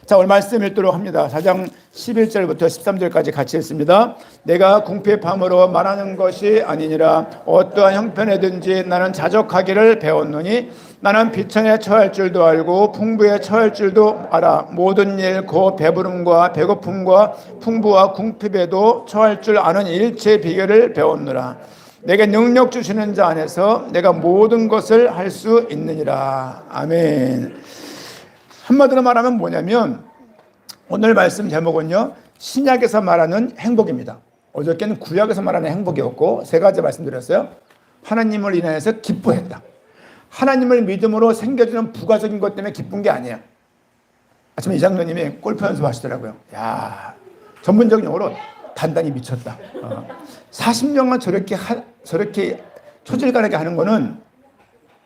자, 오늘 말씀 읽도록 합니다. 4장 11절부터 13절까지 같이 읽습니다. 내가 궁핍함으로 말하는 것이 아니니라. 어떠한 형편에든지 나는 자족하기를 배웠노니 나는 비천에 처할 줄도 알고 풍부에 처할 줄도 알아. 모든 일 곧 배부름과 배고픔과 풍부와 궁핍에도 처할 줄 아는 일체의 비결을 배웠노라. 내게 능력 주시는 자 안에서 내가 모든 것을 할 수 있느니라. 아멘. 한마디로 말하면 뭐냐면 오늘 말씀 제목은요, 신약에서 말하는 행복입니다. 어저께는 구약에서 말하는 행복이었고 세 가지 말씀드렸어요. 하나님을 인하여서 기뻐했다. 하나님을 믿음으로 생겨지는 부가적인 것 때문에 기쁜 게 아니에요. 아침에 이장로님이 골프 연습하시더라고요. 야, 전문적인 용어로 단단히 미쳤다. 40년간 저렇게 초질간하게 하는 거는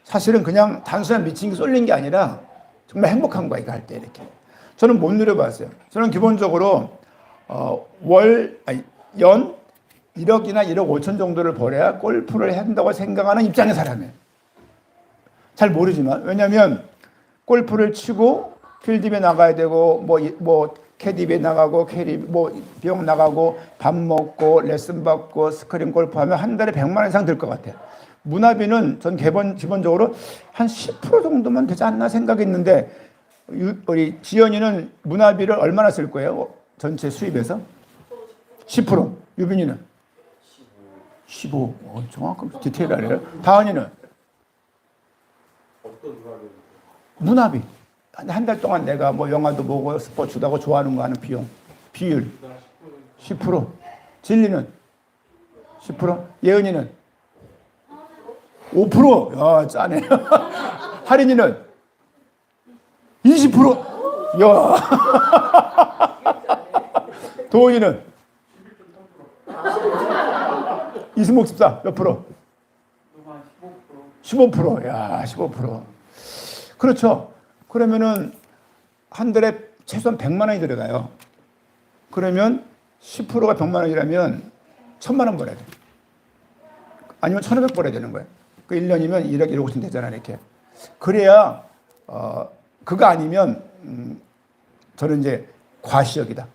사실은 그냥 단순한 미친 게 쏠린 게 아니라 정말 행복한 거야, 이거 할 때 이렇게. 저는 못 누려봤어요. 저는 기본적으로 연 1억이나 1억 5천 정도를 벌어야 골프를 한다고 생각하는 입장의 사람이에요. 잘 모르지만, 왜냐하면 골프를 치고 필드에 나가야 되고 캐디에 나가고 비용 나가고 밥 먹고 레슨 받고 스크린 골프하면 한 달에 100만 원 이상 들 것 같아요. 문화비는 전 기본적으로 한 10% 정도만 되지 않나 생각했는데, 우리 지연이는 문화비를 얼마나 쓸 거예요? 전체 수입에서? 10%. 유빈이는? 15. 정확한 디테일하네요. 다은이는? 문화비. 한 달 동안 내가 영화도 보고 스포츠도 하고 좋아하는 거 하는 비율 10%. 진리는 10%. 예은이는 5%. 야, 짜네. 할인이는 20%. 야. 도훈이는 20목 14. 몇 프로? 15%. 야, 15%. 그렇죠. 그러면은 한 달에 최소한 100만 원이 들어가요. 그러면 10%가 100만 원이라면 1000만 원 벌어야 돼. 아니면 1500 벌어야 되는 거예요. 그 1년이면 1억 1억 5천 되잖아, 이렇게. 그래야 그거 아니면 저는 이제 과시역이다.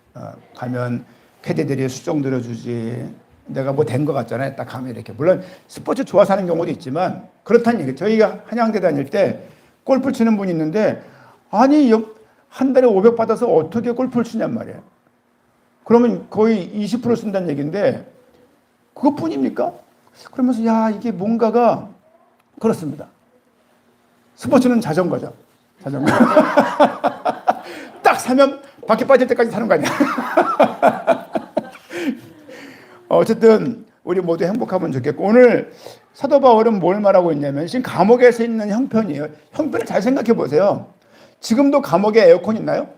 가면 캐디들이 수정 들어주지. 내가 된 것 같잖아요. 딱 가면 이렇게. 물론 스포츠 좋아서 하는 경우도 있지만 그렇다는 얘기. 저희가 한양대 다닐 때 골프 치는 분이 있는데, 아니 한 달에 500 받아서 어떻게 골프를 치냔 말이에요. 그러면 거의 20% 쓴다는 얘기인데 그것뿐입니까? 그러면서 야, 이게 뭔가가 그렇습니다. 스포츠는 자전거죠. 자전거. 딱 사면 밖에 빠질 때까지 사는 거 아니야. 어쨌든 우리 모두 행복하면 좋겠고, 오늘 사도 바울은 뭘 말하고 있냐면 지금 감옥에서 있는 형편이에요. 형편을 잘 생각해 보세요. 지금도 감옥에 에어컨 있나요?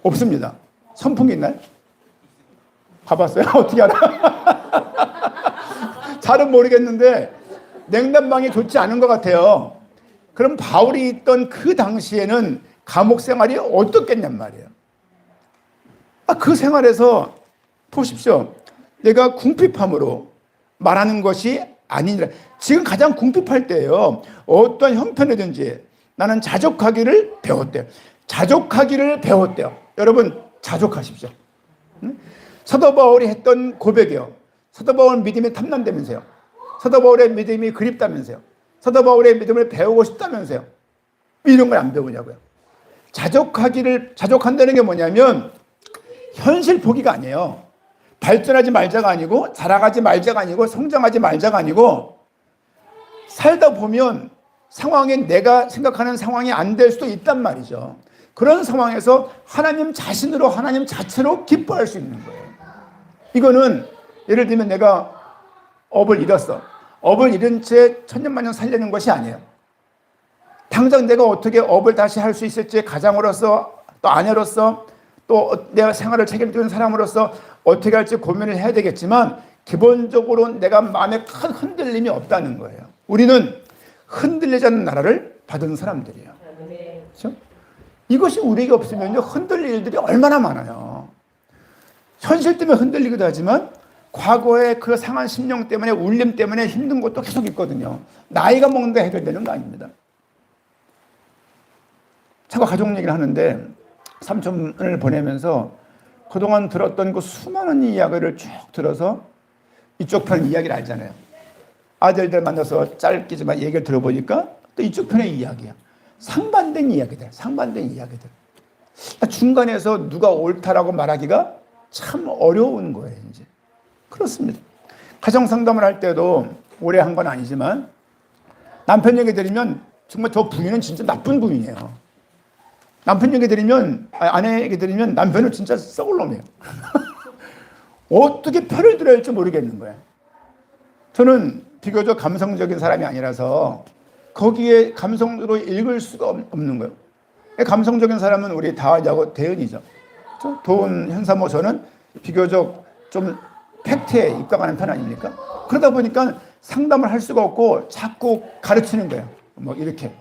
없습니다. 선풍기 있나요? 가봤어요? 어떻게 알아? 잘은 모르겠는데 냉난방이 좋지 않은 것 같아요. 그럼 바울이 있던 그 당시에는 감옥 생활이 어떻겠냔 말이에요. 그 생활에서 보십시오. 내가 궁핍함으로 말하는 것이 아니니라. 지금 가장 궁핍할 때예요. 어떤 형편이든지 나는 자족하기를 배웠대요. 자족하기를 배웠대요. 여러분, 자족하십시오. 사도 바울이 했던 고백이요. 사도 바울 믿음이 탐난다면서요. 사도 바울의 믿음이 그립다면서요. 사도 바울의 믿음을 배우고 싶다면서요. 이런 걸 안 배우냐고요. 자족한다는 게 뭐냐면 현실 포기가 아니에요. 발전하지 말자가 아니고 자라가지 말자가 아니고 성장하지 말자가 아니고, 살다 보면 상황이 내가 생각하는 상황이 안 될 수도 있단 말이죠. 그런 상황에서 하나님 자신으로, 하나님 자체로 기뻐할 수 있는 거예요. 이거는 예를 들면 내가 업을 잃었어. 업을 잃은 채 천년만년 살려는 것이 아니에요. 당장 내가 어떻게 업을 다시 할 수 있을지, 가장으로서 또 아내로서 또 내가 생활을 책임지는 사람으로서 어떻게 할지 고민을 해야 되겠지만, 기본적으로 내가 마음에 큰 흔들림이 없다는 거예요. 우리는 흔들리지 않는 나라를 받은 사람들이에요. 그렇죠? 이것이 우리에게 없으면 흔들릴 일들이 얼마나 많아요. 현실 때문에 흔들리기도 하지만 과거의 그 상한 심령 때문에, 울림 때문에 힘든 것도 계속 있거든요. 나이가 먹는다 해결되는 거 아닙니다. 자꾸 가족 얘기를 하는데 삼촌을 보내면서 그동안 들었던 그 수많은 이야기를 쭉 들어서 이쪽 편 이야기를 알잖아요. 아들들 만나서 짧게지만 얘기를 들어보니까 또 이쪽 편의 이야기야. 상반된 이야기들. 중간에서 누가 옳다라고 말하기가 참 어려운 거예요, 이제. 그렇습니다. 가정 상담을 할 때도 오래 한 건 아니지만 남편 얘기 들으면 정말 저 부인은 진짜 나쁜 부인이에요. 남편 얘기 들으면, 아내 얘기 들으면 남편은 진짜 썩을 놈이에요. 어떻게 편을 들어야 할지 모르겠는 거예요. 저는 비교적 감성적인 사람이 아니라서 거기에 감성으로 읽을 수가 없는 거예요. 감성적인 사람은 우리 다은이하고 대은이죠. 도은 현사모 저는 비교적 좀 팩트에 입각하는 편 아닙니까? 그러다 보니까 상담을 할 수가 없고 자꾸 가르치는 거예요. 뭐 이렇게.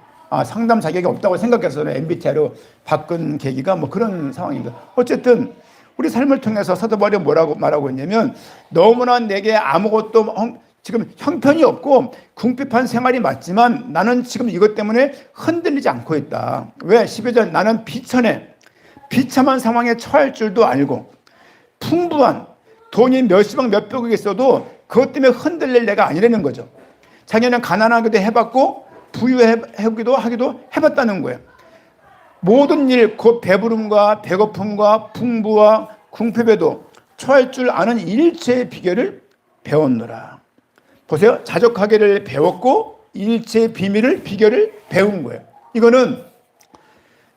상담 자격이 없다고 생각해서 MBTI로 바꾼 계기가 뭐 그런 상황입니다. 어쨌든 우리 삶을 통해서 사도 바울이 뭐라고 말하고 있냐면 너무나 내게 아무것도 지금 형편이 없고 궁핍한 생활이 맞지만 나는 지금 이것 때문에 흔들리지 않고 있다. 왜? 12절 나는 비참한 상황에 처할 줄도 알고 풍부한 돈이 몇십억 몇백억 있어도 그것 때문에 흔들릴 내가 아니라는 거죠. 자기는 가난하기도 해봤고 부유하기도 해봤다는 거예요. 모든 일, 곧 배부름과 배고픔과 풍부와 궁핍에도 처할 줄 아는 일체의 비결을 배웠노라. 보세요. 자족하기를 배웠고 일체의 비결을 배운 거예요. 이거는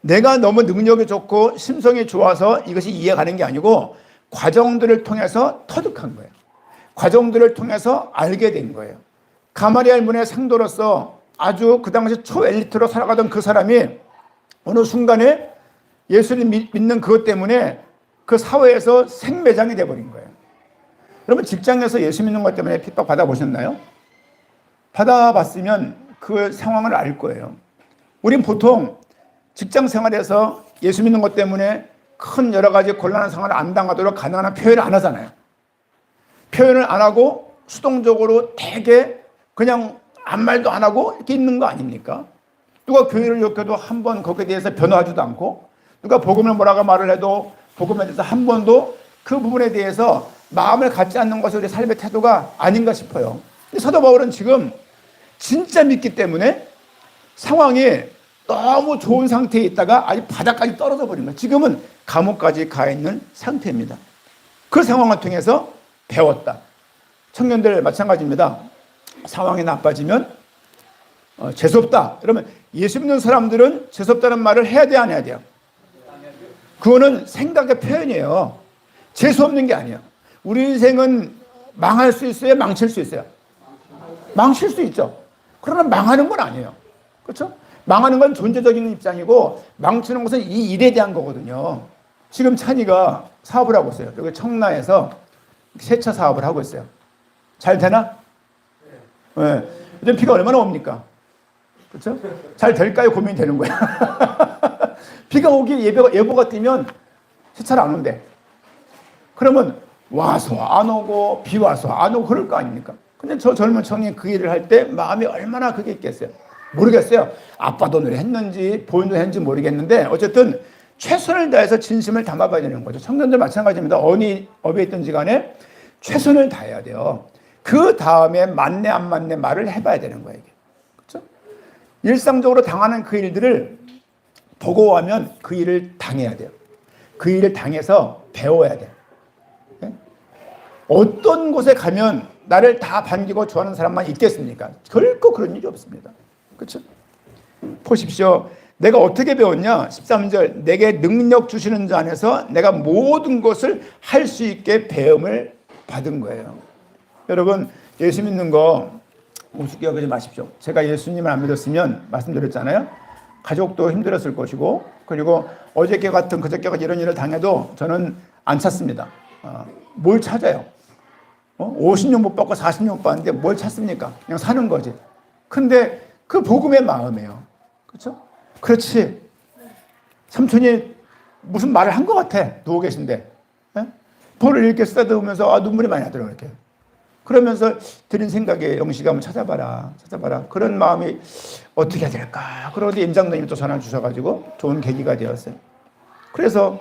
내가 너무 능력이 좋고 심성이 좋아서 이것이 이해가는 게 아니고 과정들을 통해서 터득한 거예요. 과정들을 통해서 알게 된 거예요. 가마리엘 문의 상도로서 아주 그 당시 초엘리트로 살아가던 그 사람이 어느 순간에 예수님 믿는 그것 때문에 그 사회에서 생매장이 돼버린 거예요. 여러분 직장에서 예수 믿는 것 때문에 핍박 받아보셨나요? 받아봤으면 그 상황을 알 거예요. 우린 보통 직장 생활에서 예수 믿는 것 때문에 큰 여러 가지 곤란한 상황을 안 당하도록 가능한 표현을 안 하잖아요. 표현을 안 하고 수동적으로 되게 그냥 아무 말도 안 하고 이렇게 있는 거 아닙니까? 누가 교회를 욕해도 한 번 거기에 대해서 변호하지도 않고 누가 복음을 뭐라고 말을 해도 복음에 대해서 한 번도 그 부분에 대해서 마음을 갖지 않는 것이 우리 삶의 태도가 아닌가 싶어요. 근데 사도 바울은 지금 진짜 믿기 때문에 상황이 너무 좋은 상태에 있다가 아주 바닥까지 떨어져 버린 거예요. 지금은 감옥까지 가 있는 상태입니다. 그 상황을 통해서 배웠다. 청년들 마찬가지입니다. 상황이 나빠지면 재수없다. 그러면 예수 믿는 사람들은 재수없다는 말을 해야 돼요, 안 해야 돼요? 그거는 생각의 표현이에요. 재수없는 게 아니에요. 우리 인생은 망할 수 있어요? 망칠 수 있어요? 망칠 수 있죠. 그러나 망하는 건 아니에요. 그렇죠? 망하는 건 존재적인 입장이고 망치는 것은 이 일에 대한 거거든요. 지금 찬이가 사업을 하고 있어요. 여기 청라에서 세차 사업을 하고 있어요. 잘 되나? 네. 요즘 비가 얼마나 옵니까? 그렇죠? 잘 될까요? 고민이 되는 거야. 비가 오기 예보가 뜨면 세차를 안 온대. 그러면 와서 안 오고 비 와서 안 오고 그럴 거 아닙니까? 근데 저 젊은 청년이 그 일을 할 때 마음이 얼마나 그게 있겠어요? 모르겠어요. 아빠 돈으로 했는지 본인도 했는지 모르겠는데 어쨌든 최선을 다해서 진심을 담아봐야 되는 거죠. 청년들 마찬가지입니다. 어디 업에 있든지 간에 최선을 다해야 돼요. 그 다음에 맞네 안 맞네 말을 해봐야 되는 거예요. 이게. 그렇죠? 일상적으로 당하는 그 일들을 보고 하면 그 일을 당해야 돼요. 그 일을 당해서 배워야 돼요. 네? 어떤 곳에 가면 나를 다 반기고 좋아하는 사람만 있겠습니까? 결코 그런 일이 없습니다. 그렇죠? 보십시오. 내가 어떻게 배웠냐? 13절 내게 능력 주시는 자 안에서 내가 모든 것을 할 수 있게 배움을 받은 거예요. 여러분 예수 믿는 거 우습게 여기지 마십시오. 제가 예수님을 안 믿었으면 말씀드렸잖아요. 가족도 힘들었을 것이고 그리고 어저께 같은 그저께 같은 이런 일을 당해도 저는 안 찾습니다. 뭘 찾아요? 50년 못 받고 40년 못 받는데 뭘 찾습니까? 그냥 사는 거지. 근데 그 복음의 마음이에요. 그렇죠? 그렇지. 삼촌이 무슨 말을 한 것 같아. 누워 계신데. 볼을 이렇게 쓰다듬으면서 눈물이 많이 나더라고요. 이렇게. 그러면서 드린 생각에 영식아 한번 찾아봐라. 그런 마음이 어떻게 해야 될까. 그런데 임장로님이 또 전화 주셔가지고 좋은 계기가 되었어요. 그래서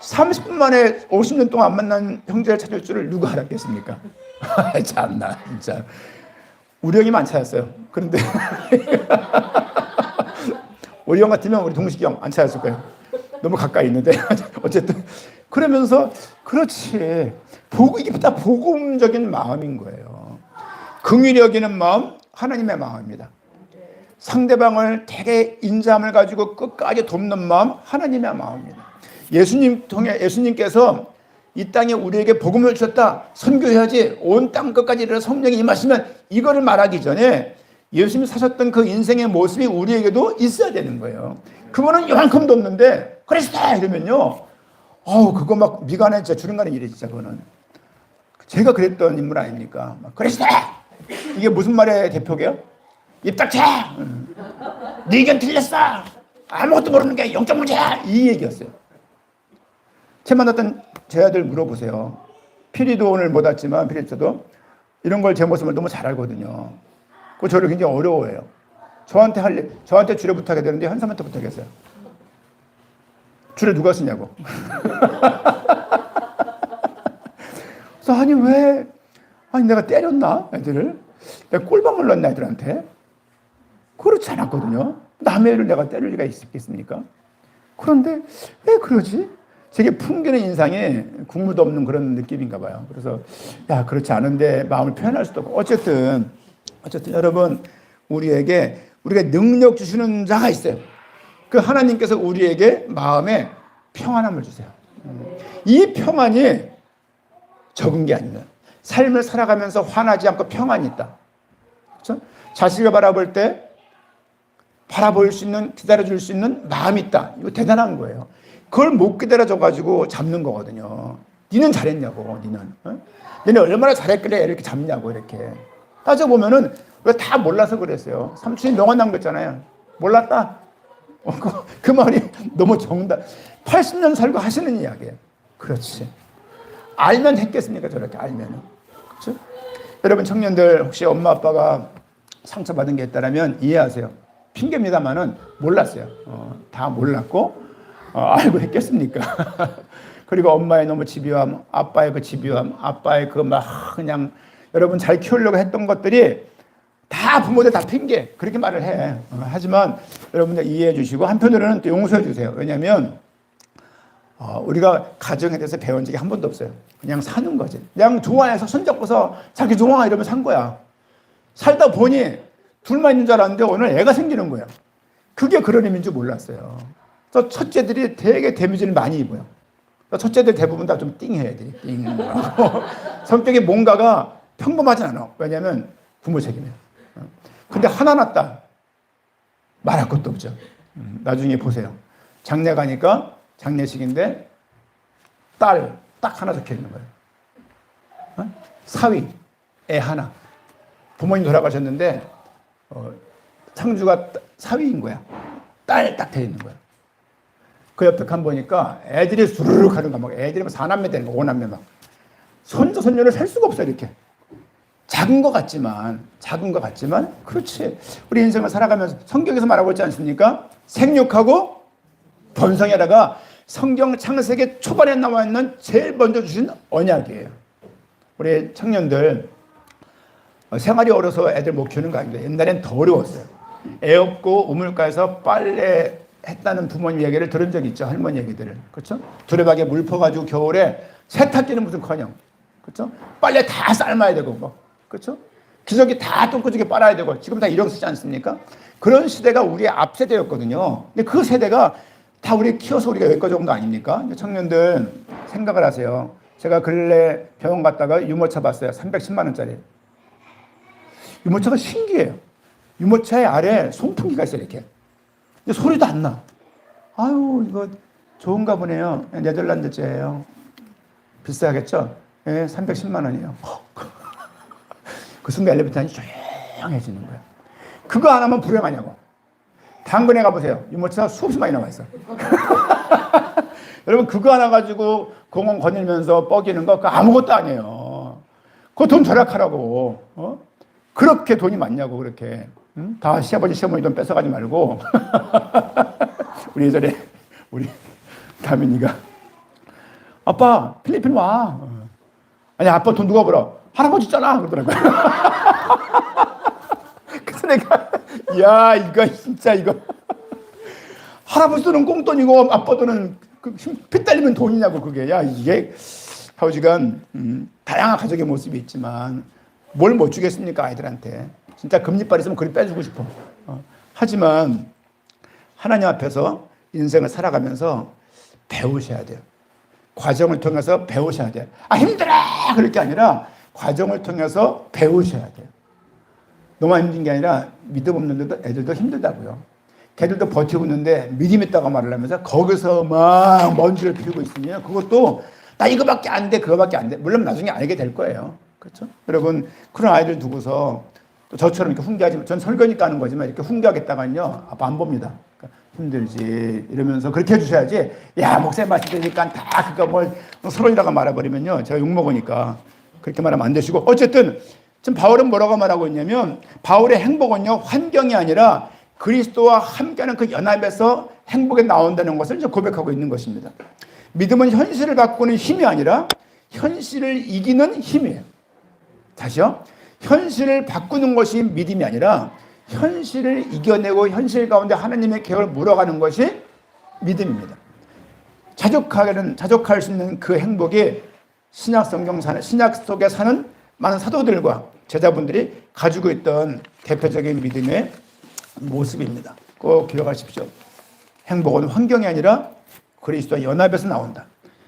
30분 만에 50년 동안 안 만난 형제를 찾을 줄을 누가 알았겠습니까? 참나 진짜. 우리 형이면 안 찾았어요. 그런데 우리 형 같으면 우리 동식이 형 안 찾았을 거예요. 너무 가까이 있는데 어쨌든 그러면서 그렇지. 이게 다 복음적인 마음인 거예요. 긍휼히 여기는 마음, 하나님의 마음입니다. 상대방을 되게 인자함을 가지고 끝까지 돕는 마음, 하나님의 마음입니다. 예수님께서 이 땅에 우리에게 복음을 주셨다, 선교해야지, 온 땅 끝까지 이르러 성령이 임하시면, 이거를 말하기 전에 예수님이 사셨던 그 인생의 모습이 우리에게도 있어야 되는 거예요. 그거는 요만큼도 없는데 그리스도다 이러면요, 그거 막 미간에 진짜 주름 가는 일이 진짜. 그거는 제가 그랬던 인물 아닙니까? 그리스도다, 이게 무슨 말의 대표게요? 입 닥쳐, 네 의견 틀렸어, 아무것도 모르는 게 영적 문제야, 이 얘기였어요. 제 만났던 제 아들 물어보세요. 피리도 오늘 못 왔지만 피리도 이런 걸 제 모습을 너무 잘 알거든요. 그 저를 굉장히 어려워해요. 저한테 주례 부탁해야 되는데 현삼한테 부탁했어요. 주례 누가 쓰냐고. 그래서 아니 내가 때렸나 애들을? 내가 꼴밤을 넣었나 애들한테? 그렇지 않았거든요. 남의 애를 내가 때릴 리가 있겠습니까? 그런데 왜 그러지? 되게 풍기는 인상에 국물도 없는 그런 느낌인가 봐요. 그래서 그렇지 않은데 마음을 표현할 수도 없고, 어쨌든 여러분, 우리가 능력 주시는 자가 있어요. 그 하나님께서 우리에게 마음에 평안함을 주세요. 이 평안이 적은 게 아니에요. 삶을 살아가면서 화나지 않고 평안이 있다. 그렇죠? 자식을 바라볼 수 있는, 기다려줄 수 있는 마음이 있다. 이거 대단한 거예요. 그걸 못 기다려줘가지고 잡는 거거든요. 니는 잘했냐고, 니는. 니는 얼마나 잘했길래 이렇게 잡냐고, 이렇게. 따져보면은, 왜 다 몰라서 그랬어요. 삼촌이 명언 남겼잖아요. 몰랐다. 그 말이 너무 정답. 80년 살고 하시는 이야기예요. 그렇지. 알면 했겠습니까, 저렇게 알면은. 그렇죠? 여러분 청년들, 혹시 엄마 아빠가 상처받은 게 있다면 이해하세요. 핑계입니다만은 몰랐어요. 다 몰랐고, 알고 했겠습니까? 그리고 엄마의 너무 집요함, 아빠의 그 집요함, 아빠의 그 그냥 여러분 잘 키우려고 했던 것들이 다 부모들 다 핑계, 그렇게 말을 해. 하지만 여러분들 이해해 주시고 한편으로는 또 용서해 주세요. 왜냐하면 우리가 가정에 대해서 배운 적이 한 번도 없어요. 그냥 사는 거지. 그냥 좋아해서 손잡고서 자기 좋아 이러면 산 거야. 살다 보니 둘만 있는 줄 알았는데 오늘 애가 생기는 거야. 그게 그런 의미인 줄 몰랐어요. 그래서 첫째들이 되게 데미지를 많이 입어요. 첫째들 대부분 다 좀 띵해야 돼. 띵. 성격이 뭔가가 평범하진 않아. 왜냐하면 부모 책임이야. 근데 하나 낳았다. 말할 것도 없죠. 나중에 보세요. 장례 가니까 장례식인데 딸 딱 하나 적혀 있는 거예요. 사위, 애 하나. 부모님 돌아가셨는데 상주가 사위인 거야. 딸 딱 돼 있는 거야. 그 옆에 간 보니까 애들이 수르륵 하는 거, 막 애들이 4남매 되는 거, 5남매 막. 손자, 손녀를 살 수가 없어, 이렇게. 작은 것 같지만, 그렇지. 우리 인생을 살아가면서 성경에서 말하고 있지 않습니까? 생육하고 번성하다가 성경 창세기 초반에 나와 있는 제일 먼저 주신 언약이에요. 우리 청년들, 생활이 어려서 애들 못 키우는 거 아닙니다. 옛날엔 더 어려웠어요. 애 없고 우물가에서 빨래 했다는 부모님 얘기를 들은 적이 있죠. 할머니 얘기들을. 그렇죠? 두레박에 물 퍼가지고 겨울에 세탁기는 무슨 커녕. 그렇죠? 빨래 다 삶아야 되고, 뭐. 그렇죠? 기저귀 다 똥꼬지게 빨아야 되고, 지금 다 일용 쓰지 않습니까? 그런 시대가 우리의 앞 세대였거든요. 근데 그 세대가 다 우리 키워서 우리가 여기까지 온 거 아닙니까? 청년들 생각을 하세요. 제가 근래 병원 갔다가 유모차 봤어요. 310만 원짜리. 유모차가 신기해요. 유모차의 아래 송풍기가 있어요, 이렇게. 근데 소리도 안 나. 아유, 이거 좋은가 보네요. 네덜란드제예요. 비싸겠죠? 예, 310만 원이에요. 그 순간 엘리베이터는 조용해지는 거예요. 그거 안 하면 불행하냐고. 당근에 가보세요. 유모차 수없이 많이 나와 있어. 여러분, 그거 하나 가지고 공원 거닐면서 뻐기는 거, 그거 아무것도 아니에요. 그거 돈 절약하라고. 그렇게 돈이 많냐고, 그렇게. 응? 다 시아버지, 시어머니 돈 뺏어가지 말고. 우리 예전에, 우리 다민이가 아빠 필리핀 와. 아니 아빠 돈 누가 벌어? 할아버지 있잖아 그러더라고요. 그래서 내가 야 이거 진짜 이거 할아버지 돈은 꽁돈이고 아빠 돈은 피 딸리면 돈이냐고 그게. 야 이게 하우지간 다양한 가족의 모습이 있지만 뭘 못 주겠습니까 아이들한테. 진짜 금리빨 있으면 그리 빼주고 싶어. 하지만 하나님 앞에서 인생을 살아가면서 배우셔야 돼요. 과정을 통해서 배우셔야 돼요. 아 힘들어 그럴 게 아니라 과정을 통해서 배우셔야 돼요. 너무 힘든 게 아니라 믿음 없는 애들도 힘들다고요. 걔들도 버티고 있는데 믿음 있다고 말을 하면서 거기서 막 먼지를 피우고 있으면 그것도 나 이거밖에 안 돼 그거밖에 안 돼. 물론 나중에 알게 될 거예요. 그렇죠? 여러분 그런 아이들 두고서 또 저처럼 이렇게 훈계하지만 전 설교니까 하는 거지만 이렇게 훈계하겠다가요 아빠 안 봅니다. 그러니까 힘들지 이러면서 그렇게 해주셔야지. 야 목사님 말씀드리니까 다 그거 뭘 서론이라고 말해버리면요 제가 욕먹으니까 그렇게 말하면 안 되시고. 어쨌든 지금 바울은 뭐라고 말하고 있냐면 바울의 행복은요 환경이 아니라 그리스도와 함께하는 그 연합에서 행복에 나온다는 것을 이제 고백하고 있는 것입니다. 믿음은 현실을 바꾸는 힘이 아니라 현실을 이기는 힘이에요. 다시요. 현실을 바꾸는 것이 믿음이 아니라 현실을 이겨내고 현실 가운데 하나님의 계획을 물어가는 것이 믿음입니다. 자족할 수 있는 그 행복이 신약 속에 사는 많은 사도들과 제자분들이 가지고 있던 대표적인 믿음의 모습입니다. 꼭 기억하십시오. 행복은 환경이 아니라 그리스도와 연합에서 나온다.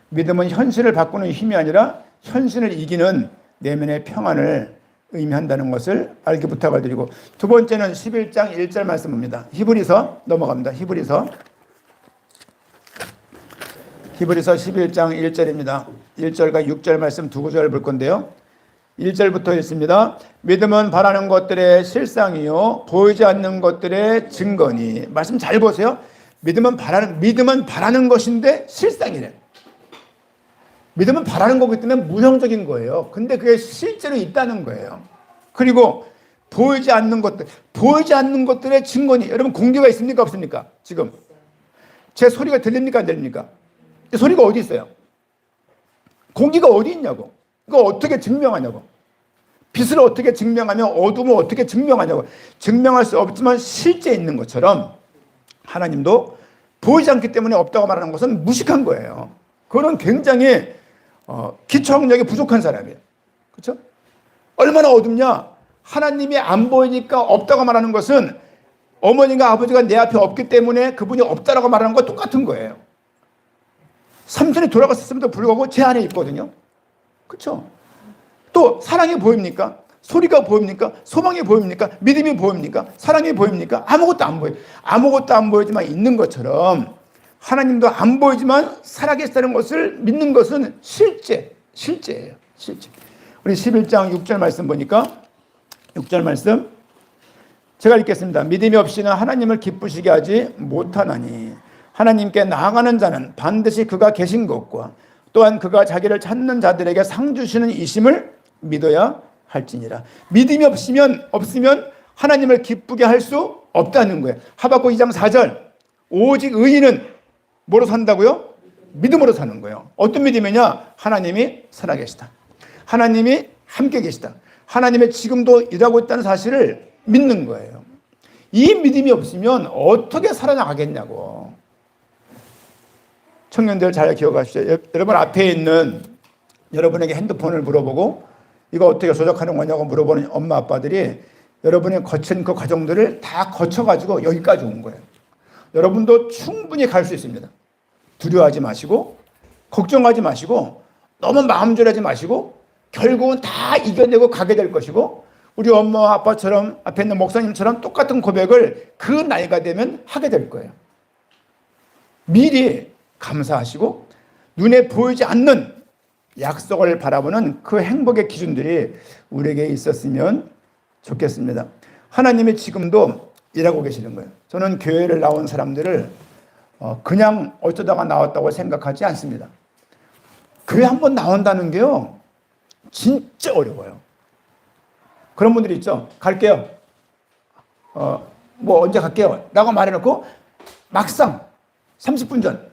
믿음은 현실을 바꾸는 힘이 아니라 현실을 이기는 내면의 평안을 의미한다는 것을 알게 부탁을 드리고, 두 번째는 11장 1절 말씀입니다. 히브리서 넘어갑니다. 히브리서 11장 1절입니다. 1절과 6절 말씀 두 구절 볼 건데요. 1절부터 읽습니다. 믿음은 바라는 것들의 실상이요 보이지 않는 것들의 증거니. 말씀 잘 보세요. 믿음은 바라는 것인데 실상이래. 믿음은 바라는 거기 때문에 무형적인 거예요. 근데 그게 실제로 있다는 거예요. 그리고 보이지 않는 것들의 증거니. 여러분 공기가 있습니까 없습니까? 지금 제 소리가 들립니까 안 들립니까? 소리가 어디 있어요? 공기가 어디 있냐고. 이거 어떻게 증명하냐고. 빛을 어떻게 증명하며 어둠을 어떻게 증명하냐고. 증명할 수 없지만 실제 있는 것처럼 하나님도 보이지 않기 때문에 없다고 말하는 것은 무식한 거예요. 그거는 굉장히 기초학력이 부족한 사람이에요. 그렇죠? 얼마나 어둡냐? 하나님이 안 보이니까 없다고 말하는 것은 어머니가 아버지가 내 앞에 없기 때문에 그분이 없다라고 말하는 거 똑같은 거예요. 삼촌이 돌아갔었음에도 불구하고 제 안에 있거든요. 그렇죠? 또 사랑이 보입니까? 소리가 보입니까? 소망이 보입니까? 믿음이 보입니까? 사랑이 보입니까? 아무것도 안 보여요. 아무것도 안 보이지만 있는 것처럼 하나님도 안 보이지만 살아계시다는 것을 믿는 것은 실제예요. 실제. 우리 11장 6절 말씀 보니까 6절 말씀 제가 읽겠습니다. 믿음이 없이는 하나님을 기쁘시게 하지 못하나니 하나님께 나아가는 자는 반드시 그가 계신 것과 또한 그가 자기를 찾는 자들에게 상 주시는 이심을 믿어야 할지니라. 믿음이 없으면 하나님을 기쁘게 할 수 없다는 거예요. 하박국 2장 4절 오직 의인은 뭐로 산다고요? 믿음으로 사는 거예요. 어떤 믿음이냐? 하나님이 살아계시다. 하나님이 함께 계시다. 하나님의 지금도 일하고 있다는 사실을 믿는 거예요. 이 믿음이 없으면 어떻게 살아나가겠냐고. 청년들 잘 기억하시죠? 여러분 앞에 있는 여러분에게 핸드폰을 물어보고 이거 어떻게 조작하는 거냐고 물어보는 엄마 아빠들이 여러분이 거친 그 과정들을 다 거쳐가지고 여기까지 온 거예요. 여러분도 충분히 갈 수 있습니다. 두려워하지 마시고 걱정하지 마시고 너무 마음졸하지 마시고 결국은 다 이겨내고 가게 될 것이고 우리 엄마 아빠처럼 앞에 있는 목사님처럼 똑같은 고백을 그 나이가 되면 하게 될 거예요. 미리 감사하시고 눈에 보이지 않는 약속을 바라보는 그 행복의 기준들이 우리에게 있었으면 좋겠습니다. 하나님이 지금도 일하고 계시는 거예요. 저는 교회를 나온 사람들을 그냥 어쩌다가 나왔다고 생각하지 않습니다. 교회 한번 나온다는 게요 진짜 어려워요. 그런 분들이 있죠. 갈게요. 뭐 언제 갈게요 라고 말해놓고 막상 30분 전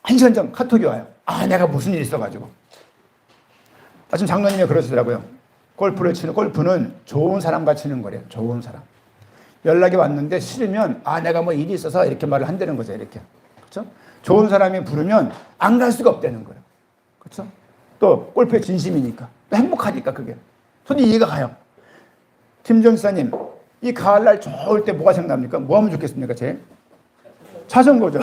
한 시간 전 카톡이 와요. 내가 무슨 일이 있어가지고. 지금 장로님이 그러시더라고요. 골프는 좋은 사람과 치는 거래요. 좋은 사람. 연락이 왔는데 싫으면 내가 뭐 일이 있어서 이렇게 말을 한다는 거죠. 이렇게. 그렇죠? 좋은 사람이 부르면 안 갈 수가 없다는 거예요. 그렇죠? 또 골프의 진심이니까. 또 행복하니까 그게. 저는 이해가 가요. 김정 지사님, 이 가을날 좋을 때 뭐가 생각납니까? 뭐 하면 좋겠습니까, 제일? 자전거죠.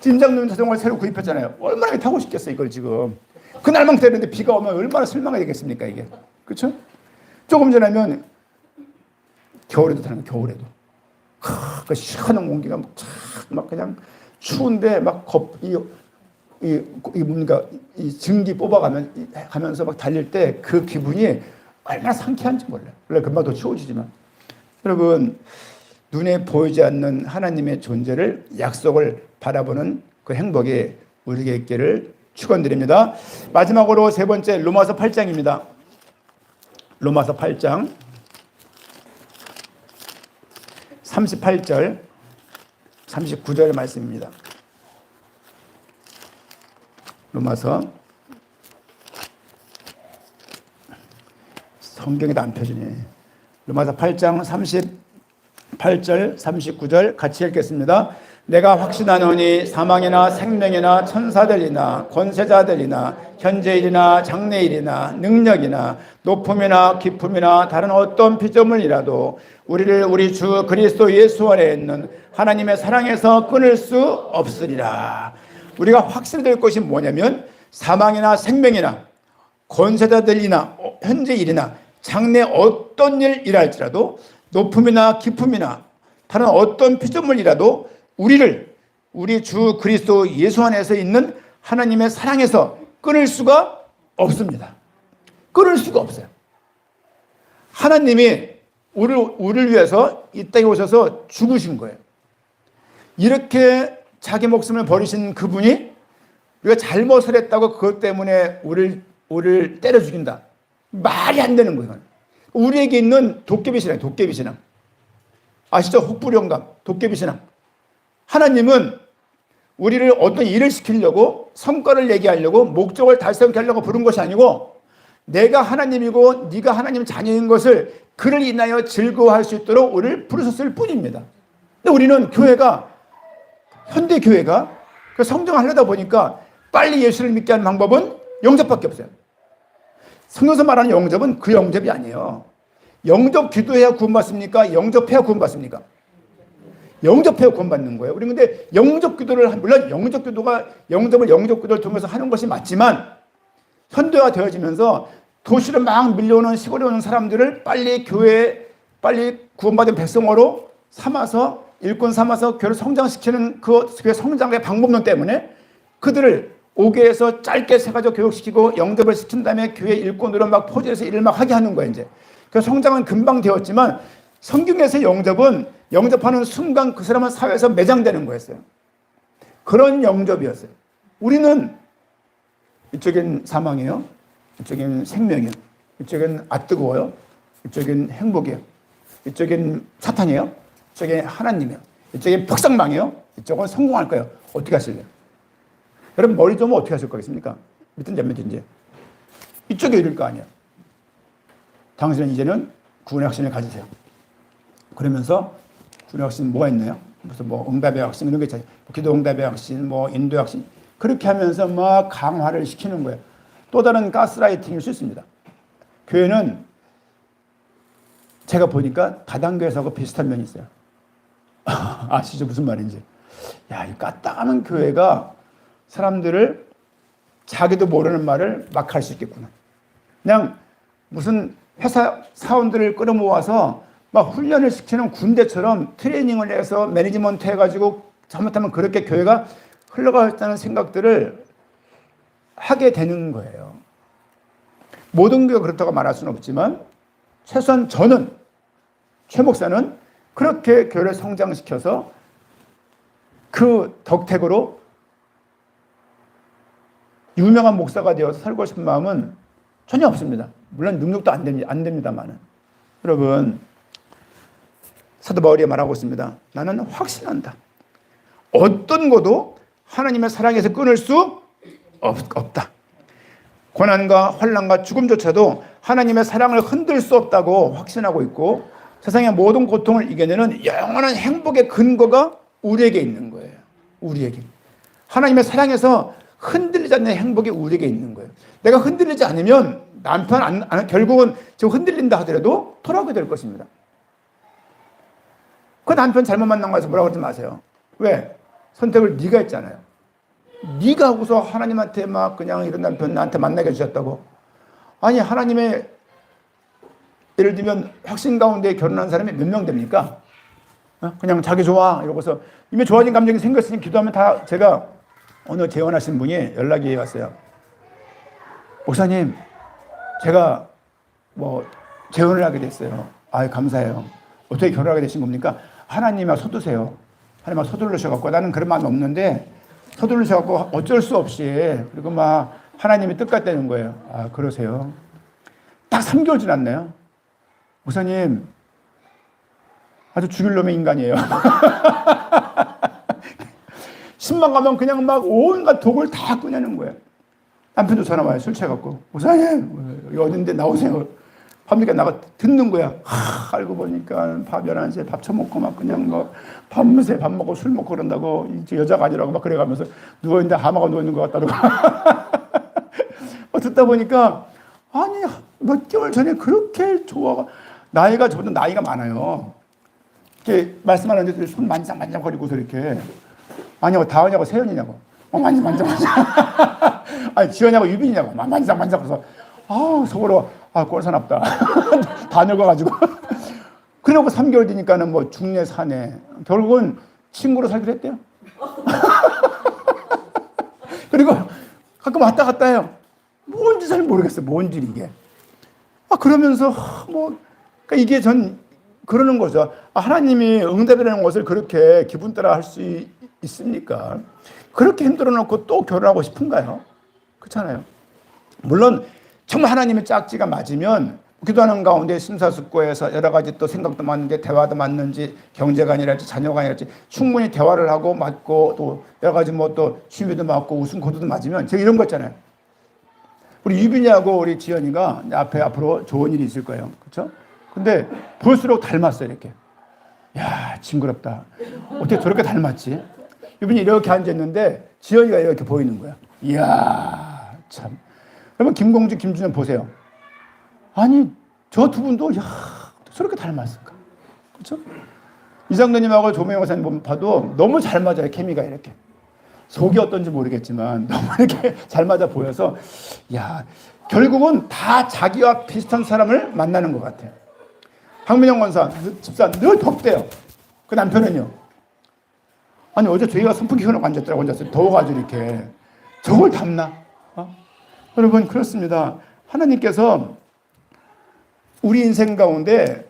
김장로님 자전거를 새로 구입했잖아요. 얼마나 타고 싶겠어요, 이걸 지금. 그날만 되는데 비가 오면 얼마나 실망이 되겠습니까, 이게. 그렇죠? 조금 전에면 겨울에도 타는 거예요, 겨울에도. 그 시원한 공기가 막 그냥 추운데 막 이 증기 뽑아가면서 막 달릴 때 그 기분이 얼마나 상쾌한지 몰라요. 원래 금방 더 추워지지만. 여러분, 눈에 보이지 않는 하나님의 존재를, 약속을 바라보는 그 행복이 우리에게 있기를 축원드립니다. 마지막으로 세 번째, 로마서 8장입니다. 로마서 8장 38절 39절 말씀입니다. 로마서, 성경에도 안 펴지네. 로마서 8장 38절 39절 같이 읽겠습니다. 내가 확신하노니 사망이나 생명이나 천사들이나 권세자들이나 현재일이나 장래일이나 능력이나 높음이나 깊음이나 다른 어떤 피조물이라도 우리를 우리 주 그리스도 예수 안에 있는 하나님의 사랑에서 끊을 수 없으리라. 우리가 확신될 것이 뭐냐면 사망이나 생명이나 권세자들이나 현재일이나 장래 어떤 일이랄지라도 높음이나 깊음이나 다른 어떤 피조물이라도 우리를 우리 주 그리스도 예수 안에서 있는 하나님의 사랑에서 끊을 수가 없습니다. 끊을 수가 없어요. 하나님이 우리를 위해서 이 땅에 오셔서 죽으신 거예요. 이렇게 자기 목숨을 버리신 그분이 우리가 잘못을 했다고 그것 때문에 우리를 때려 죽인다. 말이 안 되는 거예요. 우리에게 있는 도깨비신앙, 도깨비신앙. 아시죠? 혹부령감, 도깨비신앙. 하나님은 우리를 어떤 일을 시키려고, 성과를 얘기하려고, 목적을 달성케 하려고 부른 것이 아니고, 내가 하나님이고 네가 하나님 자녀인 것을 그를 인하여 즐거워할 수 있도록 우리를 부르셨을 뿐입니다. 근데 우리는 교회가, 현대 교회가 그 성장하려다 보니까 빨리 예수를 믿게 하는 방법은 영접밖에 없어요. 성경에서 말하는 영접은 그 영접이 아니에요. 영접 기도해야 구원받습니까? 영접해야 구원받습니까? 영접해야 구원받는 거예요. 우리 근데 영접 기도를, 물론 영접 기도가 영접 기도를 통해서 하는 것이 맞지만, 현대화 되어지면서 도시로 막 밀려오는 시골에 오는 사람들을 빨리 교회에, 빨리 구원받은 백성으로 삼아서, 일꾼 삼아서 교회를 성장시키는 그 교회 성장의 방법론 때문에 그들을 5개에서 짧게 세가지고 교육시키고 영접을 시킨 다음에 교회 일꾼으로 막 포지해서 일을 막 하게 하는 거예요, 이제. 그 성장은 금방 되었지만 성경에서의 영접은 영접하는 순간 그 사람은 사회에서 매장되는 거였어요. 그런 영접이었어요. 우리는 이쪽엔 사망이에요. 이쪽엔 생명이에요. 이쪽엔 뜨거워요. 이쪽엔 행복이에요. 이쪽엔 사탄이에요. 이쪽엔 하나님이에요. 이쪽엔 퍽상망이에요. 이쪽은 성공할 거예요. 어떻게 하실래요? 여러분 머리 좀 어떻게 하실 거겠습니까? 밑든지 안 밑든지. 이쪽에 이럴 거 아니에요. 당신은 이제는 구원의 확신을 가지세요. 그러면서 구원의 확신 뭐가 있나요? 무슨 뭐 응답의 확신 이런 게 있잖아요. 기도 응답의 확신, 뭐 인도의 확신. 그렇게 하면서 막 강화를 시키는 거예요. 또 다른 가스라이팅일 수 있습니다. 교회는 제가 보니까 다단계에서하고 비슷한 면이 있어요. 아시죠? 무슨 말인지. 야, 이 까딱하는 교회가 사람들을 자기도 모르는 말을 막 할 수 있겠구나. 그냥 무슨 회사 사원들을 끌어모아서 막 훈련을 시키는 군대처럼 트레이닝을 해서 매니지먼트 해가지고 잘못하면 그렇게 교회가 흘러가겠다는 생각들을 하게 되는 거예요. 모든 교회가 그렇다고 말할 수는 없지만 최소한 저는, 최 목사는 그렇게 교회를 성장시켜서 그 덕택으로 유명한 목사가 되어서 살고 싶은 마음은 전혀 없습니다. 물론 능력도 안 됩니다만은. 여러분, 사도 바울이 말하고 있습니다. 나는 확신한다. 어떤 것도 하나님의 사랑에서 끊을 수 없다. 고난과 환난과 죽음조차도 하나님의 사랑을 흔들 수 없다고 확신하고 있고, 세상의 모든 고통을 이겨내는 영원한 행복의 근거가 우리에게 있는 거예요. 우리에게. 하나님의 사랑에서 흔들리지 않는 행복이 우리에게 있는 거예요. 내가 흔들리지 않으면 남편 결국은 지금 흔들린다 하더라도 돌아오게 될 것입니다. 그 남편 잘못 만난 거에서 뭐라고 하지 마세요. 왜? 선택을 네가 했잖아요. 네가 하고서 하나님한테 막 그냥 이런 남편 나한테 만나게 해주셨다고. 아니, 하나님의 예를 들면 확신 가운데 결혼한 사람이 몇 명 됩니까? 그냥 자기 좋아 이러고서 이미 좋아진 감정이 생겼으니 기도하면 다. 제가 어느 재혼하신 분이 연락이 왔어요. 목사님, 제가 뭐 재혼을 하게 됐어요. 아유, 감사해요. 어떻게 결혼하게 되신 겁니까? 하나님아 서두세요. 하나님아 서둘러셔갖고, 나는 그런 마음이 없는데 서둘러셔갖고 어쩔 수 없이, 그리고 막 하나님이 뜻 같다는 거예요. 아, 그러세요. 딱 3개월 지났네요. 목사님, 아주 죽일 놈의 인간이에요. 10만 가면 그냥 막 온갖 독을 다 꺼내는 거예요. 남편도 전화 와요. 술 취해갖고. 목사님, 여기 어딘데 나오세요. 밤늦게 나가 듣는 거야. 알고 보니까 밤 11시에 밥 처먹고 막 그냥 뭐 밤새 밥 먹고 술 먹고 그런다고, 이제 여자가 아니라고 막 그래가면서 누워있는데 하마가 누워있는 것 같다고. 듣다 보니까, 아니, 몇 개월 전에 그렇게 좋아가, 나이가 저보다 나이가 많아요. 이렇게 말씀하는데 손 만장만장거리고서 이렇게. 아니요, 다은이하고 세연이냐고. 만장만장. 아니, 지연이하고 유빈이냐고. 만장만장. 그래서, 속으로, 꼴사납다. 다 늙어가지고. 그러고 3개월 뒤니까는 뭐 중내 사내. 결국은 친구로 살기로 했대요. 그리고 가끔 왔다 갔다 해요. 뭔지 잘 모르겠어요. 뭔지 이게. 그러면서, 그러니까 이게 전 그러는 거죠. 하나님이 응답이라는 것을 그렇게 기분 따라 할 수 있습니까? 그렇게 힘들어 놓고 또 결혼하고 싶은가요? 그렇잖아요. 물론 정말 하나님의 짝지가 맞으면 기도하는 가운데 심사숙고해서 여러 가지 또 생각도 맞는데 대화도 맞는지 경제관이랄지 자녀관이랄지 충분히 대화를 하고 맞고 또 여러 가지 뭐 또 취미도 맞고 웃음 코드도 맞으면 제가 이런 거 있잖아요. 우리 유빈이하고 우리 지연이가 앞으로 좋은 일이 있을 거예요. 그렇죠? 근데 볼수록 닮았어요. 이렇게. 야, 징그럽다. 어떻게 저렇게 닮았지? 유빈이 이렇게 앉아있는데 지연이가 이렇게 보이는 거야. 이야, 참. 그러면 김공주, 김준현 보세요. 아니, 저 두 분도 저렇게 닮았을까? 그렇죠? 이장로님하고 조명호 목사님 봐도 너무 잘 맞아요. 케미가 이렇게. 속이 어떤지 모르겠지만 너무 이렇게 잘 맞아 보여서, 야, 결국은 다 자기와 비슷한 사람을 만나는 것 같아요. 황민영 권사, 집사 늘 덥대요. 그 남편은요. 아니, 어제 저희가 선풍기 켜놓고 앉았더라고. 앉았어요. 더워가지고 이렇게. 저걸 닮나? 여러분, 그렇습니다. 하나님께서 우리 인생 가운데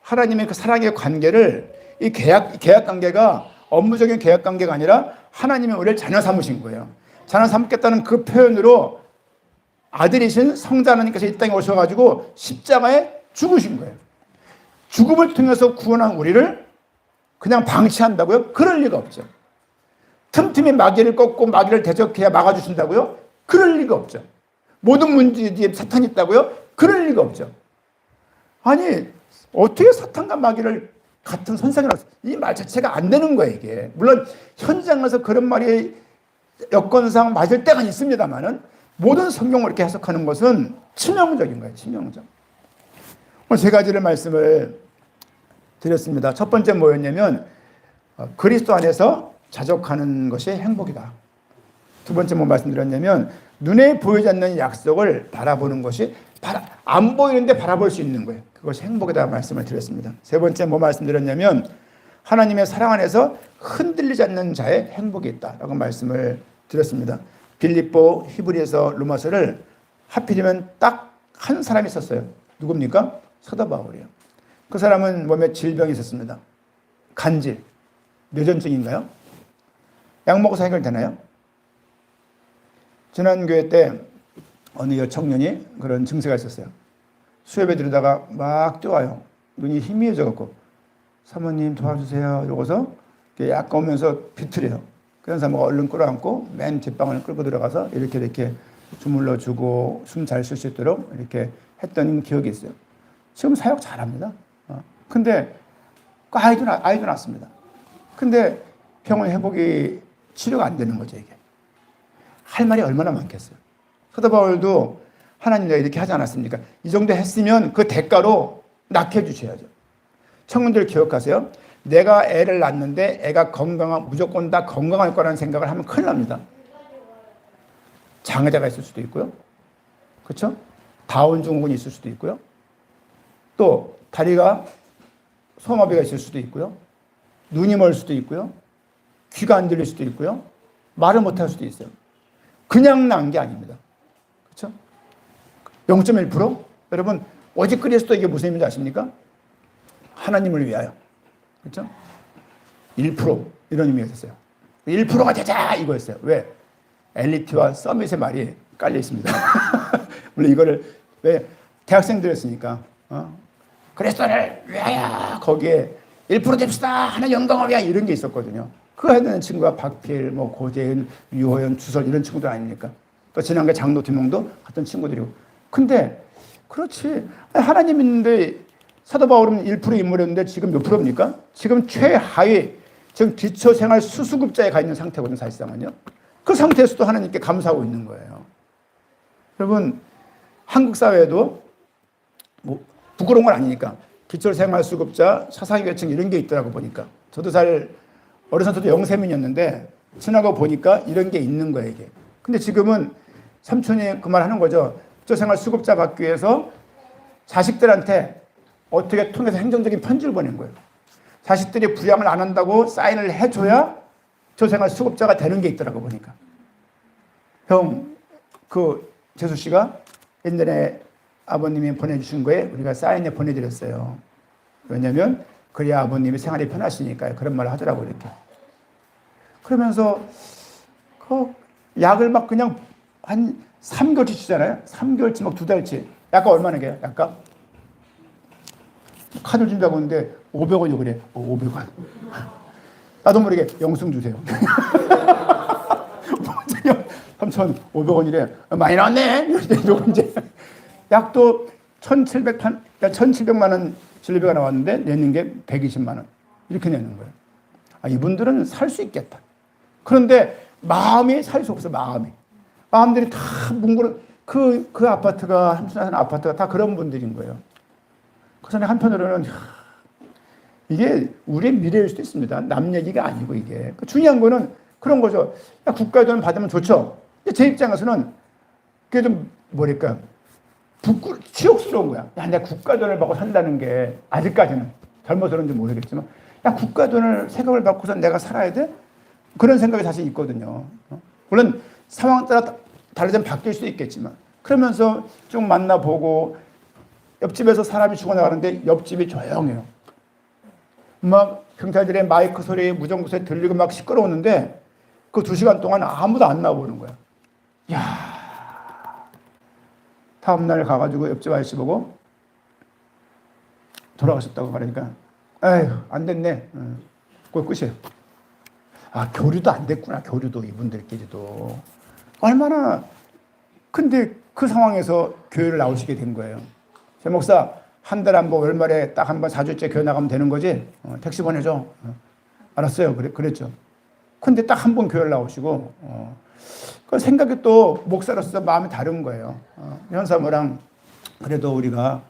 하나님의 그 사랑의 관계를, 이 계약 관계가 업무적인 계약 관계가 아니라 하나님이 우리를 자녀 삼으신 거예요. 자녀 삼겠다는 그 표현으로 아들이신 성자 하나님께서 이 땅에 오셔가지고 십자가에 죽으신 거예요. 죽음을 통해서 구원한 우리를 그냥 방치한다고요? 그럴 리가 없죠. 틈틈이 마귀를 꺾고 마귀를 대적해야 막아주신다고요? 그럴 리가 없죠. 모든 문제 뒤에 사탄이 있다고요? 그럴 리가 없죠. 아니, 어떻게 사탄과 마귀를 같은 선상이라고, 이 말 자체가 안 되는 거예요, 이게. 물론 현장에서 그런 말이 여건상 맞을 때가 있습니다만은 모든 성경을 이렇게 해석하는 것은 치명적인 거예요, 치명적. 오늘 세 가지를 말씀을 드렸습니다. 첫 번째 뭐였냐면, 그리스도 안에서 자족하는 것이 행복이다. 두 번째 뭐 말씀드렸냐면, 눈에 보이지 않는 약속을 바라보는 것이 안 보이는데 바라볼 수 있는 거예요. 그것이 행복이다 말씀을 드렸습니다. 세 번째 뭐 말씀드렸냐면, 하나님의 사랑 안에서 흔들리지 않는 자의 행복이 있다라고 말씀을 드렸습니다. 빌립보, 히브리서, 로마서를 하필이면 딱 한 사람이 있었어요. 누굽니까? 사도 바울이에요. 그 사람은 몸에 질병이 있었습니다. 간질, 뇌전증인가요? 약 먹어서 해결되나요? 지난 교회 때 어느 여청년이 그런 증세가 있었어요. 수협에 들여다가 막 뛰어와요. 눈이 희미해져갖고, 사모님 도와주세요 이러고서 약간 오면서 비틀해요. 그런 사람은 얼른 끌어안고 맨 뒷방을 끌고 들어가서 이렇게 주물러 주고 숨 잘 쉴 수 있도록 이렇게 했던 기억이 있어요. 지금 사역 잘합니다. 근데 그 아이도 낳습니다. 근데 병원 회복이 치료가 안 되는 거죠, 이게. 할 말이 얼마나 많겠어요. 사도 바울도 하나님 내가 이렇게 하지 않았습니까? 이 정도 했으면 그 대가로 낳게 해주셔야죠. 청년들 기억하세요. 내가 애를 낳는데 애가 무조건 다 건강할 거라는 생각을 하면 큰일 납니다. 장애자가 있을 수도 있고요. 그렇죠? 다운 증후군이 있을 수도 있고요. 또 다리가 소마비가 있을 수도 있고요. 눈이 멀 수도 있고요. 귀가 안 들릴 수도 있고요. 말을 못할 수도 있어요. 그냥 난 게 아닙니다. 그렇죠? 0.1%? 여러분 오직 그리스도 이게 무슨 의미인지 아십니까? 하나님을 위하여. 그렇죠? 1% 이런 의미가 있었어요. 1%가 되자 이거였어요. 왜? 엘리트와 서밋의 말이 깔려 있습니다. 물론 이거를 왜 대학생들이었으니까 그리스도를 위하여 거기에 1% 됩시다 하나님 영광을 위하여 이런 게 있었거든요. 그거 해야 되는 친구가 박필, 고재은, 유호연, 주설 이런 친구들 아닙니까? 또 지난해 장로 2명도 같은 친구들이고. 근데 그렇지 하나님 있는데 사도 바울은 1% 인물이었는데 지금 몇 프로입니까? 지금 최하위 지금 기초생활 수수급자에 가 있는 상태거든요. 사실상은요. 그 상태에서도 하나님께 감사하고 있는 거예요. 여러분 한국 사회에도 뭐 부끄러운 건 아니니까 기초생활 수급자, 사상계층 이런 게 있더라고 보니까. 저도 잘 어려서 저도 영세민이었는데 지나고 보니까 이런 게 있는 거예요 이게. 근데 지금은 삼촌이 그 말 하는 거죠. 기초생활 수급자 받기 위해서 자식들한테 어떻게 통해서 행정적인 편지를 보낸 거예요. 자식들이 부양을 안 한다고 사인을 해줘야 기초생활 수급자가 되는 게 있더라고 보니까. 재수 씨가 옛날에 아버님이 보내주신 거에 우리가 사인에 보내드렸어요. 왜냐면 그래야 아버님이 생활이 편하시니까요. 그런 말을 하더라고요, 이렇게. 그러면서 그 약을 막 그냥 한 3개월치 주잖아요. 3개월치 막 2달치. 약간 얼마나 해요? 약간? 카드를 준다고 하는데 500원이 그래. 500원. 나도 모르게 영수증 주세요. 3,500원이래. 많이 나왔네. 이러고 이제 약도 1,700만 원 진료비가 나왔는데 내는 게 120만 원. 이렇게 내는 거예요. 이분들은 살 수 있겠다. 그런데 마음이 살 수 없어, 마음들이 다 뭉그러, 그 아파트가, 함순에 사는 아파트가 다 그런 분들인 거예요. 그래서 한편으로는, 이게 우리의 미래일 수도 있습니다. 남 얘기가 아니고 이게. 중요한 거는 그런 거죠. 국가의 돈을 받으면 좋죠. 제 입장에서는 그게 좀, 치욕스러운 거야. 내가 국가 돈을 받고 산다는 게, 아직까지는, 젊어서 그런지 모르겠지만, 국가 돈을 세금을 받고서 내가 살아야 돼? 그런 생각이 사실 있거든요. 물론 상황 따라 다르게 바뀔 수도 있겠지만 그러면서 쭉 만나보고 옆집에서 사람이 죽어나가는데 옆집이 조용해요. 막 경찰들의 마이크 소리, 무전기 소리 들리고 막 시끄러웠는데 그 2시간 동안 아무도 안 나오는 거야. 다음날 가가지고 옆집 아저씨 보고 돌아가셨다고 말하니까 에휴 안 됐네. 그거 끝이에요. 교류도 안 됐구나. 교류도 이분들끼리도. 얼마나. 근데 그 상황에서 교회를 나오시게 된 거예요. 제 목사 한 달에 한 번 월말에 딱 한 번 4주째 교회 나가면 되는 거지. 택시 보내줘. 알았어요. 그랬죠. 근데 딱 한 번 교회를 나오시고 그 생각이 또 목사로서 마음이 다른 거예요. 현사모랑 그래도 우리가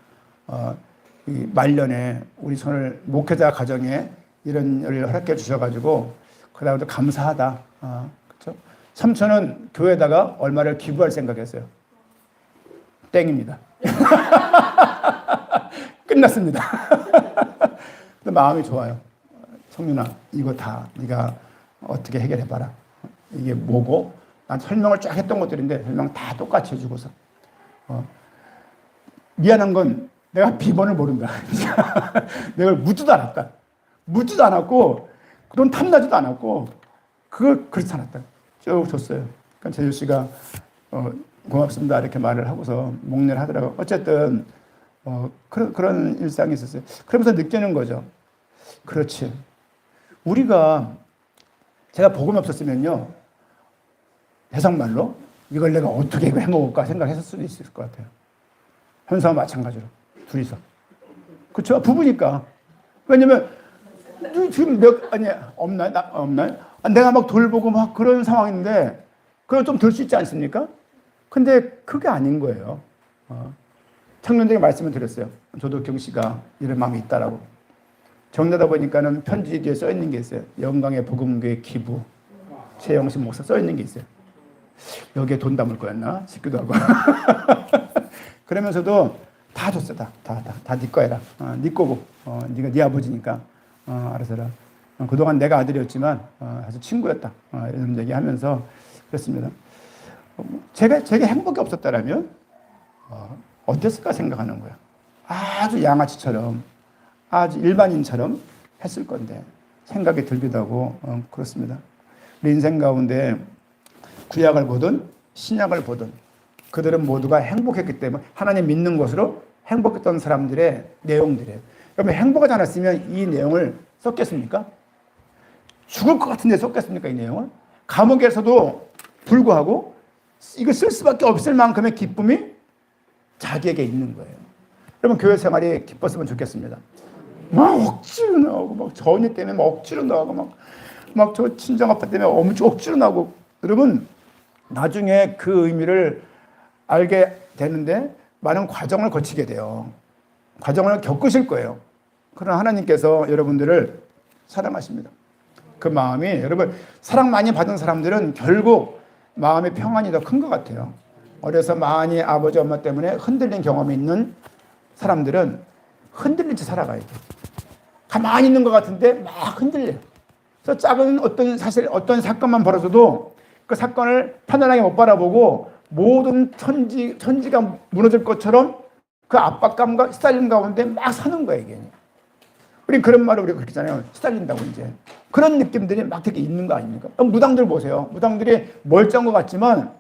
이 말년에 우리 손을 목회자 가정에 이런 일을 허락해 주셔가지고 그다음에 감사하다. 그렇죠? 삼촌은 교회에다가 얼마를 기부할 생각했어요. 땡입니다. 끝났습니다. 근데 마음이 좋아요. 성윤아, 이거 다 네가 어떻게 해결해봐라. 이게 뭐고? 난 설명을 쫙 했던 것들인데 설명 다 똑같이 해주고서 미안한 건 내가 비번을 모른다. 내가 묻지도 않았다. 묻지도 않았고 그런 탐나지도 않았고 그걸 그렇지 않았다. 쭉 줬어요. 그러니까 재주 씨가 고맙습니다 이렇게 말을 하고서 목례를 하더라고요. 어쨌든 그런 일상이 있었어요. 그러면서 느끼는 거죠. 그렇지. 우리가 제가 복음이 없었으면요, 해석말로 이걸 내가 어떻게 이거 해먹을까 생각했을 수도 있을 것 같아요. 현사와 마찬가지로 둘이서. 그렇죠? 부부니까. 왜냐면 지금 없나요? 내가 막 돌보고 막 그런 상황인데 그건 좀 들 수 있지 않습니까? 근데 그게 아닌 거예요. 청년들에게 말씀을 드렸어요. 저도 경씨가 이런 마음이 있다라고. 정리하다 보니까는 편지 뒤에 써 있는 게 있어요. 영광의 복음교회 기부. 최영신 목사 써 있는 게 있어요. 여기에 돈 담을 거였나 싶기도 하고. 그러면서도 다 줬어. 다 네 거야. 네 거고. 네가 네 아버지니까. 알아서 해라. 그동안 내가 아들이었지만 아주 친구였다. 이런 얘기하면서 그랬습니다. 제게 행복이 없었다라면 어땠을까 생각하는 거야. 아주 양아치처럼 아주 일반인처럼 했을 건데 생각이 들기도 하고 그렇습니다. 우리 인생 가운데 구약을 보든 신약을 보든 그들은 모두가 행복했기 때문에 하나님 믿는 것으로 행복했던 사람들의 내용들이에요. 그러면 행복하지 않았으면 이 내용을 썼겠습니까? 죽을 것 같은데 썼겠습니까? 이 내용을? 감옥에서도 불구하고 이거 쓸 수밖에 없을 만큼의 기쁨이 자기에게 있는 거예요. 여러분 교회 생활이 기뻤으면 좋겠습니다. 막 억지로 나오고 막 전이 때문에 막 억지로 나오고 막 저 친정 아빠 때문에 엄청 억지로 나오고 여러분 나중에 그 의미를 알게 되는데 많은 과정을 거치게 돼요. 과정을 겪으실 거예요. 그러나 하나님께서 여러분들을 사랑하십니다. 그 마음이 여러분 사랑 많이 받은 사람들은 결국 마음의 평안이 더 큰 것 같아요. 어려서 많이 아버지 엄마 때문에 흔들린 경험이 있는 사람들은 흔들린 채 살아가야 돼요. 가만히 있는 것 같은데 막 흔들려요. 그래서 작은 어떤 사건만 벌어져도 그 사건을 편안하게 못 바라보고 모든 천지가 무너질 것처럼 그 압박감과 시달림 가운데 막 사는 거예요, 이게. 우리 그런 말을 우리가 그렇게 하잖아요. 시달린다고 이제. 그런 느낌들이 막 되게 있는 거 아닙니까? 무당들 보세요. 무당들이 멀쩡한 것 같지만,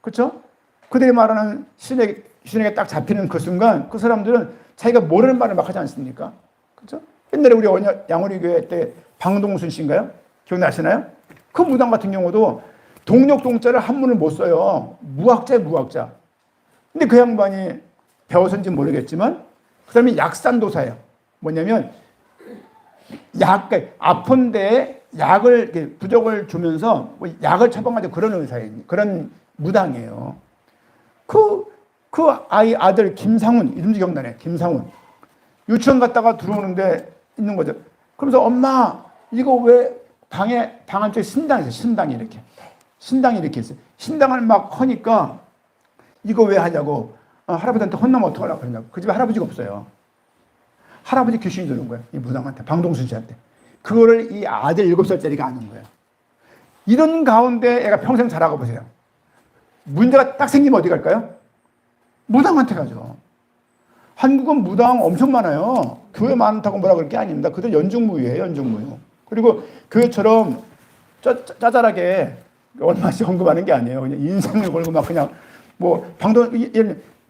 그렇죠? 그들이 말하는 신에게 딱 잡히는 그 순간 그 사람들은 자기가 모르는 말을 막 하지 않습니까? 그렇죠? 옛날에 우리 양호리 교회 때 방동순 씨인가요? 기억나시나요? 그 무당 같은 경우도 동력동자를 한문을 못 써요. 무학자예요, 무학자. 근데 그 양반이 배워서인지 모르겠지만 그 사람이 약산도사예요. 뭐냐면 아픈 데에 약을 부적을 주면서 약을 처방하는 그런 의사예요. 그런 무당이에요. 그 아들 김상훈 이름도 기억나네. 김상훈 유치원 갔다가 들어오는데 있는 거죠. 그러면서 엄마 이거 왜 방 안쪽에 신당이 있어요. 신당이 이렇게 있어요. 신당을 막 하니까 이거 왜 하냐고 할아버지한테 혼나면 어떡하려고 그러냐고. 그 집에 할아버지가 없어요. 할아버지 귀신이 들은 거예요. 이 무당한테, 방동순 씨한테. 그거를 이 아들 7살짜리가 아는 거예요. 이런 가운데 애가 평생 자라고 보세요. 문제가 딱 생기면 어디 갈까요? 무당한테 가죠. 한국은 무당 엄청 많아요. 교회 많다고 뭐라 그럴 게 아닙니다. 그들 연중무휴예요, 연중무휴. 그리고 교회처럼 짜잘하게 얼마씩 헌금하는 게 아니에요. 그냥 인생을 걸고 막 그냥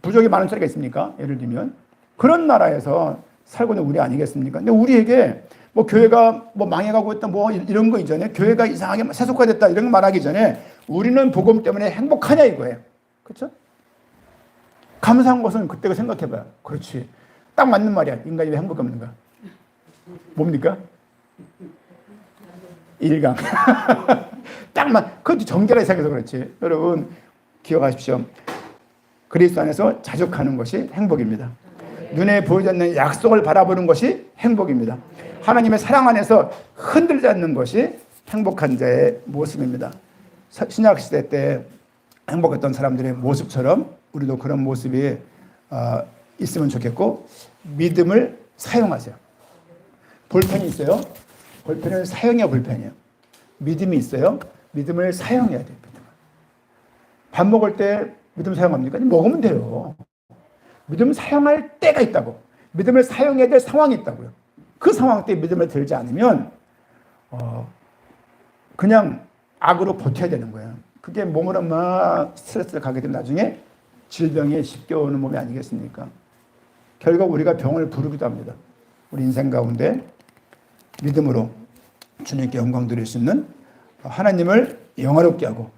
부족이 많은 자리가 있습니까? 예를 들면. 그런 나라에서 살고 있는 우리 아니겠습니까? 근데 우리에게 교회가 망해가고 있다 이런 거 이전에 교회가 이상하게 세속화됐다 이런 거 말하기 전에 우리는 복음 때문에 행복하냐 이거예요. 그렇죠? 감사한 것은 그때 생각해봐요. 그렇지. 딱 맞는 말이야. 인간이 왜 행복이 없는가? 뭡니까? 일강. 그것도 정결하게 생각해서 그렇지. 여러분 기억하십시오. 그리스도 안에서 자족하는 것이 행복입니다. 눈에 보이지 않는 약속을 바라보는 것이 행복입니다. 하나님의 사랑 안에서 흔들지 않는 것이 행복한 자의 모습입니다. 신약시대 때 행복했던 사람들의 모습처럼 우리도 그런 모습이 있으면 좋겠고 믿음을 사용하세요. 볼펜이 있어요. 볼펜을 사용해야 볼펜이에요. 믿음이 있어요. 믿음을 사용해야 돼요. 밥 먹을 때 믿음 사용합니까? 먹으면 돼요. 믿음을 사용할 때가 있다고. 믿음을 사용해야 될 상황이 있다고요. 그 상황 때 믿음을 들지 않으면 그냥 악으로 버텨야 되는 거예요. 그게 몸으로 막 스트레스를 가게 되면 나중에 질병에 쉽게 오는 몸이 아니겠습니까? 결국 우리가 병을 부르기도 합니다. 우리 인생 가운데 믿음으로 주님께 영광 드릴 수 있는 하나님을 영화롭게 하고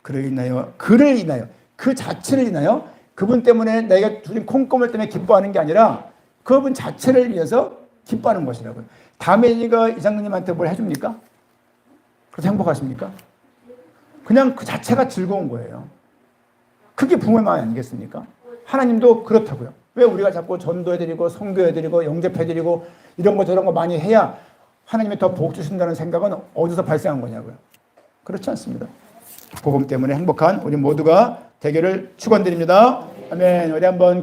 그를 인하여 그 자체를 인하여 그분 때문에 내가 주님 콩고물 때문에 기뻐하는 게 아니라 그분 자체를 위해서 기뻐하는 것이라고요. 다메이가 이장님한테 뭘 해줍니까? 그래서 행복하십니까? 그냥 그 자체가 즐거운 거예요. 그게 부모의 마음 아니겠습니까? 하나님도 그렇다고요. 왜 우리가 자꾸 전도해드리고 선교해드리고 영접해드리고 이런 거 저런 거 많이 해야 하나님이 더 복 주신다는 생각은 어디서 발생한 거냐고요. 그렇지 않습니다. 복음 때문에 행복한 우리 모두가 되기를 축원드립니다. 아멘. 우리 한번